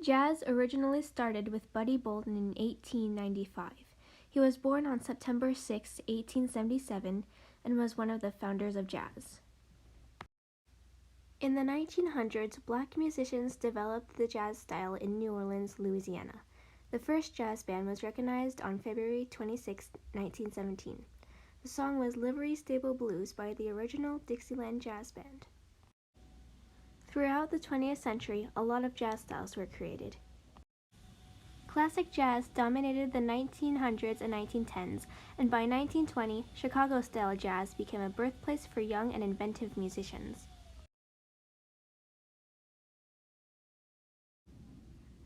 Jazz originally started with Buddy Bolden in 1895. He was born on September 6, 1877, and was one of the founders of jazz. In the 1900s, black musicians developed the jazz style in New Orleans, Louisiana. The first jazz band was recognized on February 26, 1917. The song was Livery Stable Blues by the original Dixieland Jazz Band. Throughout the 20th century, a lot of jazz styles were created. Classic jazz dominated the 1900s and 1910s, and by 1920, Chicago-style jazz became a birthplace for young and inventive musicians.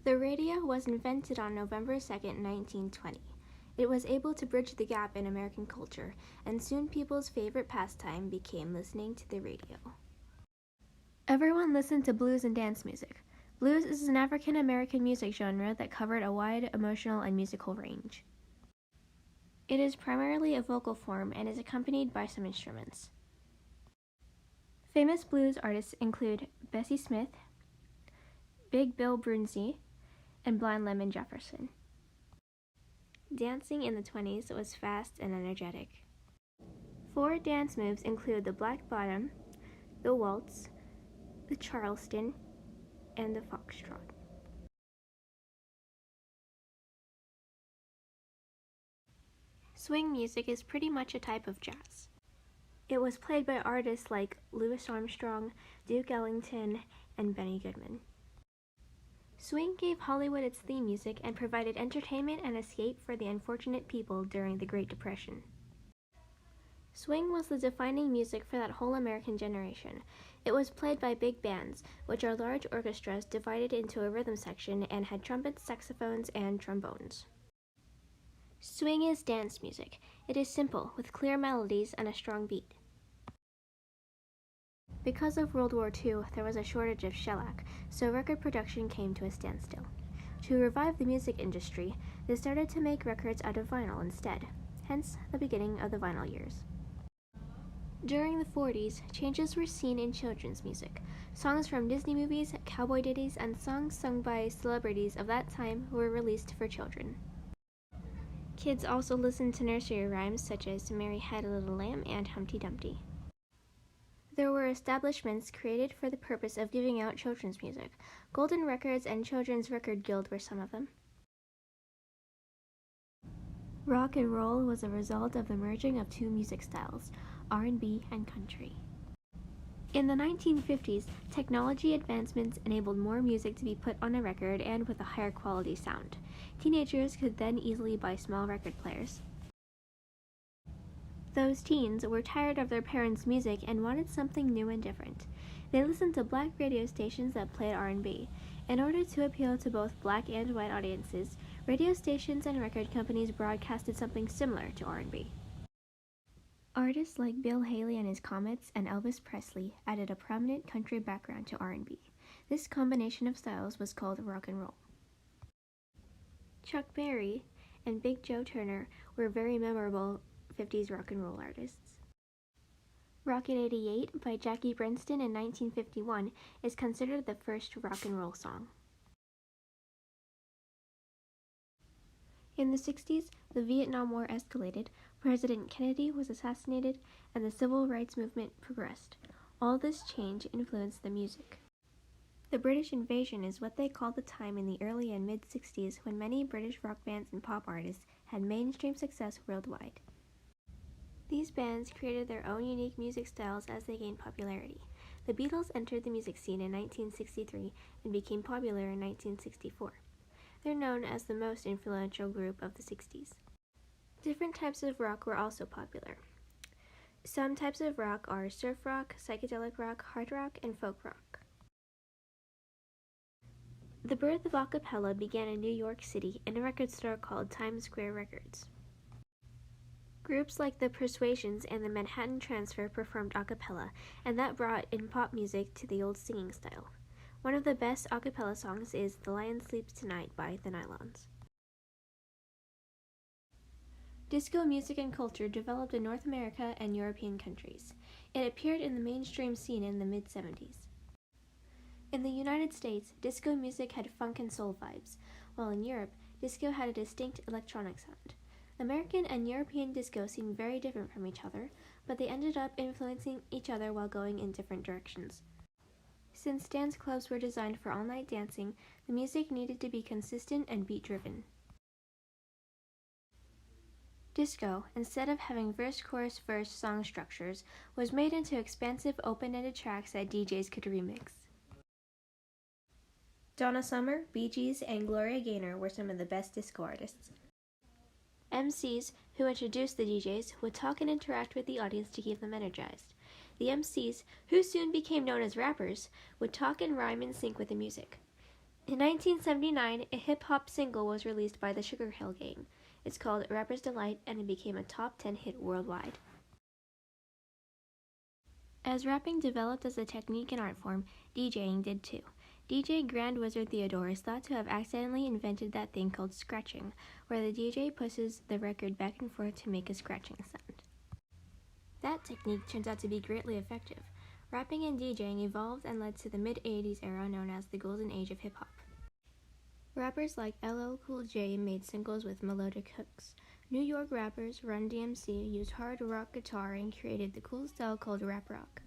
The radio was invented on November 2, 1920. It was able to bridge the gap in American culture, and soon people's favorite pastime became listening to the radio. Everyone listened to blues and dance music. Blues is an African-American music genre that covered a wide emotional and musical range. It is primarily a vocal form and is accompanied by some instruments. Famous blues artists include Bessie Smith, Big Bill Brunsey, and Blind Lemon Jefferson. Dancing in the 20s was fast and energetic. 4 dance moves include the black bottom, the waltz, the Charleston, and the foxtrot. Swing music is pretty much a type of jazz. It was played by artists like Louis Armstrong, Duke Ellington, and Benny Goodman. Swing gave Hollywood its theme music and provided entertainment and escape for the unfortunate people during the Great Depression. Swing was the defining music for that whole American generation. It was played by big bands, which are large orchestras divided into a rhythm section and had trumpets, saxophones, and trombones. Swing is dance music. It is simple, with clear melodies and a strong beat. Because of World War II, there was a shortage of shellac, so record production came to a standstill. To revive the music industry, they started to make records out of vinyl instead, hence the beginning of the vinyl years. During the 40s, changes were seen in children's music. Songs from Disney movies, cowboy ditties, and songs sung by celebrities of that time were released for children. Kids also listened to nursery rhymes such as Mary Had a Little Lamb and Humpty Dumpty. There were establishments created for the purpose of giving out children's music. Golden Records and Children's Record Guild were some of them. Rock and roll was a result of the merging of 2 music styles, R&B and country. In the 1950s, technology advancements enabled more music to be put on a record and with a higher quality sound. Teenagers could then easily buy small record players. Those teens were tired of their parents' music and wanted something new and different. They listened to black radio stations that played R&B. In order to appeal to both black and white audiences, radio stations and record companies broadcasted something similar to R&B. Artists like Bill Haley and his Comets and Elvis Presley added a prominent country background to R&B. This combination of styles was called rock and roll. Chuck Berry and Big Joe Turner were very memorable 50s rock and roll artists. Rocket 88 by Jackie Brenston in 1951 is considered the first rock and roll song. In the 60s, the Vietnam War escalated, President Kennedy was assassinated, and the civil rights movement progressed. All this change influenced the music. The British invasion is what they called the time in the early and mid-60s when many British rock bands and pop artists had mainstream success worldwide. These bands created their own unique music styles as they gained popularity. The Beatles entered the music scene in 1963 and became popular in 1964. They're known as the most influential group of the 60s. Different types of rock were also popular. Some types of rock are surf rock, psychedelic rock, hard rock, and folk rock. The birth of a cappella began in New York City in a record store called Times Square Records. Groups like the Persuasions and the Manhattan Transfer performed a cappella, and that brought in pop music to the old singing style. One of the best a cappella songs is The Lion Sleeps Tonight by the Nylons. Disco music and culture developed in North America and European countries. It appeared in the mainstream scene in the mid-70s. In the United States, disco music had funk and soul vibes, while in Europe, disco had a distinct electronic sound. American and European disco seemed very different from each other, but they ended up influencing each other while going in different directions. Since dance clubs were designed for all-night dancing, the music needed to be consistent and beat-driven. Disco, instead of having verse-chorus-verse song structures, was made into expansive open-ended tracks that DJs could remix. Donna Summer, Bee Gees, and Gloria Gaynor were some of the best disco artists. MCs, who introduced the DJs, would talk and interact with the audience to keep them energized. The MCs, who soon became known as rappers, would talk and rhyme in sync with the music. In 1979, a hip-hop single was released by the Sugar Hill Gang. It's called Rapper's Delight, and it became a top 10 hit worldwide. As rapping developed as a technique and art form, DJing did too. DJ Grand Wizard Theodore is thought to have accidentally invented that thing called scratching, where the DJ pushes the record back and forth to make a scratching sound. That technique turns out to be greatly effective. Rapping and DJing evolved and led to the mid-80s era known as the golden age of hip-hop. Rappers like LL Cool J made singles with melodic hooks. New York rappers Run DMC used hard rock guitar and created the cool style called rap rock.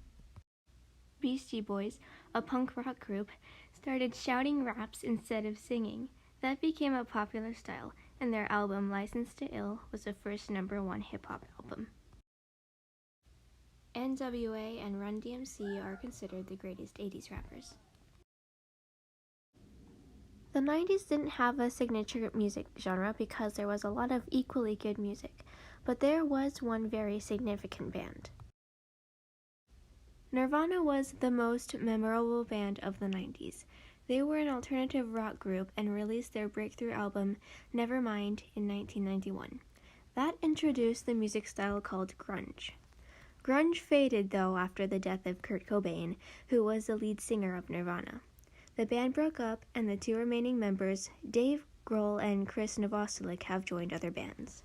Beastie Boys, a punk rock group, started shouting raps instead of singing. That became a popular style, and their album License to Ill was the first #1 hip-hop album. NWA and Run DMC are considered the greatest 80s rappers. The 90s didn't have a signature music genre because there was a lot of equally good music, but there was one very significant band. Nirvana was the most memorable band of the 90s. They were an alternative rock group and released their breakthrough album, Nevermind, in 1991. That introduced the music style called grunge. Grunge faded, though, after the death of Kurt Cobain, who was the lead singer of Nirvana. The band broke up, and the two remaining members, Dave Grohl and Chris Novoselic, have joined other bands.